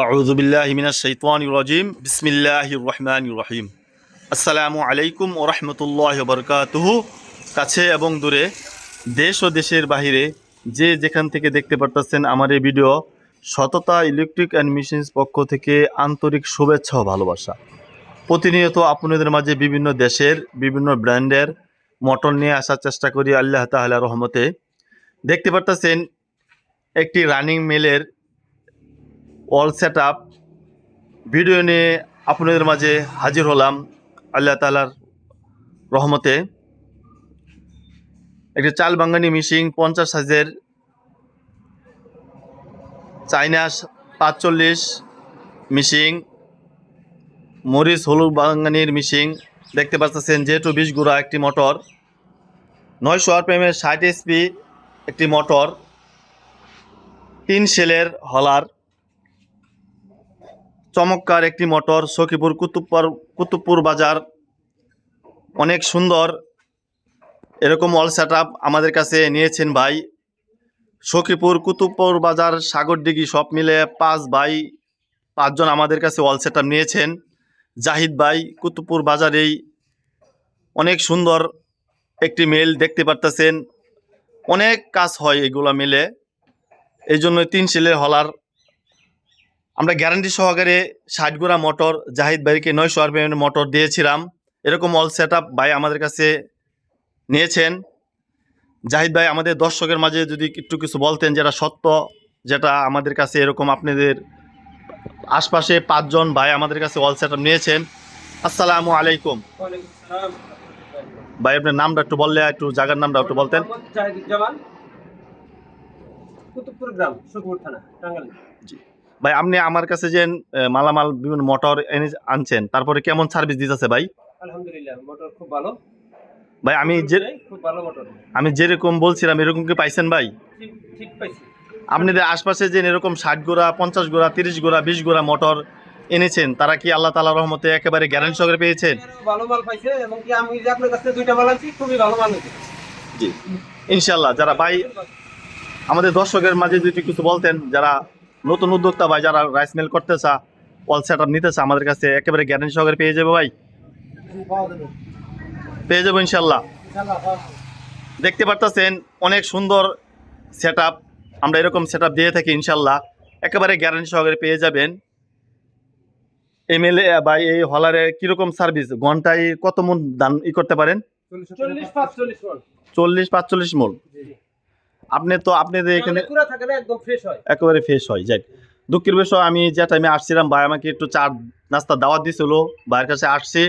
আউযু বিল্লাহি মিনাশ শাইতানির রাজিম বিসমিল্লাহির রহমানির রহিম। আসসালামু আলাইকুম ওয়া রাহমাতুল্লাহি ওয়া বারাকাতুহু। কাছে এবং দূরে, দেশ ও দেশের বাহিরে যে যেখান থেকে দেখতে পারতেছেন আমার এই ভিডিও, সততা ইলেকট্রিক অ্যান্ড মেশিনস পক্ষ থেকে আন্তরিক শুভেচ্ছা ও ভালোবাসা। প্রতিনিয়ত আপনাদের মাঝে বিভিন্ন দেশের বিভিন্ন ব্র্যান্ডের মোটর নিয়ে আসার চেষ্টা করি আল্লাহ তাআলার রহমতে। দেখতে পারতেছেন একটি রানিং মেলের অল সেট আপ ভিডিও নিয়ে আপনাদের মাঝে হাজির হলাম আল্লাহ তাআলার রহমতে। একটি চাল বাঙ্গানি মিশিং 50 সাইজের চাইনা 45 মিশিং, মরিচ হলুদ বাঙ্গানির মিশিং দেখতে পাচ্ছেন। যেহেতু 20 গুড়া একটি মোটর, 900 আরপিএমের 60 এসপি একটি মোটর, 3 সেলের হলার, চমৎকার একটি মোটর। সখীপুর কুতুবপুর বাজার, অনেক সুন্দর এরকম অল সেট আপ আমাদের কাছে নিয়েছেন ভাই। সখীপুর কুতুবপুর বাজার সাগরদিঘি সব মিলে 5 জন আমাদের কাছে অল সেট আপ নিয়েছেন। জাহিদ ভাই কুতুবপুর বাজারেই অনেক সুন্দর একটি মেল দেখতে পারতেছেন। অনেক কাজ হয় এগুলা মিলে, এই জন্য 3 সেলের হলার আমরা গ্যারান্টি সহকারে 60 গোড়া মোটর জাহিদ ভাইকে 900 আরপিএম মোটর দিয়েছিলাম। এরকম অল সেট আপ ভাই আমাদের কাছে নিয়েছেন। জাহিদ ভাই, আমাদের দর্শকের মাঝে যদি একটু কিছু বলতেন যেটা সত্য, যেটা আমাদের কাছে এরকম আপনাদের আশপাশে 5 জন ভাই আমাদের কাছে অল সেট আপ নিয়েছেন। আসসালামু আলাইকুম ভাই, আপনার নামটা একটু বললে, একটু জায়গার নামটা একটু বলতেন। ভাই, আপনি আমার কাছে যে মালামাল বিভিন্ন মোটর এনে আনছেন, তারপরে কেমন সার্ভিস দিতেছে ভাই? আলহামদুলিল্লাহ, মোটর খুব ভালো ভাই। খুব ভালো মোটর। আমি যেরকম বলছিলাম এরকম কি পাইছেন ভাই? ঠিক পাইছি। আপনাদের আশপাশে যে এরকম 60 গোড়া 50 গোড়া 30 গোড়া 20 গোড়া মোটর এনেছেন, তারা কি আল্লাহ তাআলার রহমতে একেবারে গ্যারান্টি সহকারে পেয়েছেন? ভালো মাল পাইছে, এবং কি আমি যে আপনার কাছে 2টা মাল আনছি, খুবই ভালো মাল হয়েছে। জি ইনশাআল্লাহ। যারা ভাই আমাদের দর্শকের মাঝে যদি কিছু বলতেন, যারা নতুন উদ্যোক্তা ভাই, যারা রাইস মিল করতে চা, অল সেট আপ নিতে চা, আমাদের কাছে একেবারে গ্যারান্টি সহকারে পেয়ে যাবে ভাই। পেয়ে যাবো ইনশাআল্লাহ। দেখতে পারতেছেন অনেক সুন্দর সেট আপ, আমরা এরকম সেট আপ দিয়ে থাকি ইনশাআল্লাহ। একেবারে গ্যারান্টি সহকারে পেয়ে যাবেন। এমএলএ ভাই, এই হলারে কিরকম সার্ভিস, ঘন্টায় কত মন দান করতে পারেন? 40-45 মন। আপনি তো আপনাদের এখানে একেবারে ফ্রেশ হয়। যাই, দুঃখের বিষয়, আমি যে টাইমে আসছিলাম ভাই আমাকে একটু চা নাস্তা দাওয়াত দিয়েছিল, ভাইয়ের কাছে আসছি।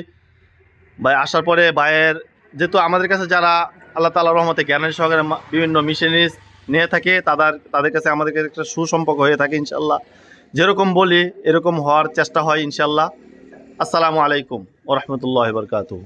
ভাই আসার পরে ভাইয়ের, যেহেতু আমাদের কাছে যারা আল্লাহ তাআলার রহমতে জ্ঞানের সহকারে বিভিন্ন মিশনারিজ নিয়ে থাকে, তাদের কাছে আমাদের কাছে একটা সুসম্পর্ক হয়ে থাকে ইনশাআল্লাহ। যেরকম বলি এরকম হওয়ার চেষ্টা হয় ইনশাআল্লাহ। আসসালামু আলাইকুম ওয়া রাহমাতুল্লাহি ওয়া বারাকাতুহু।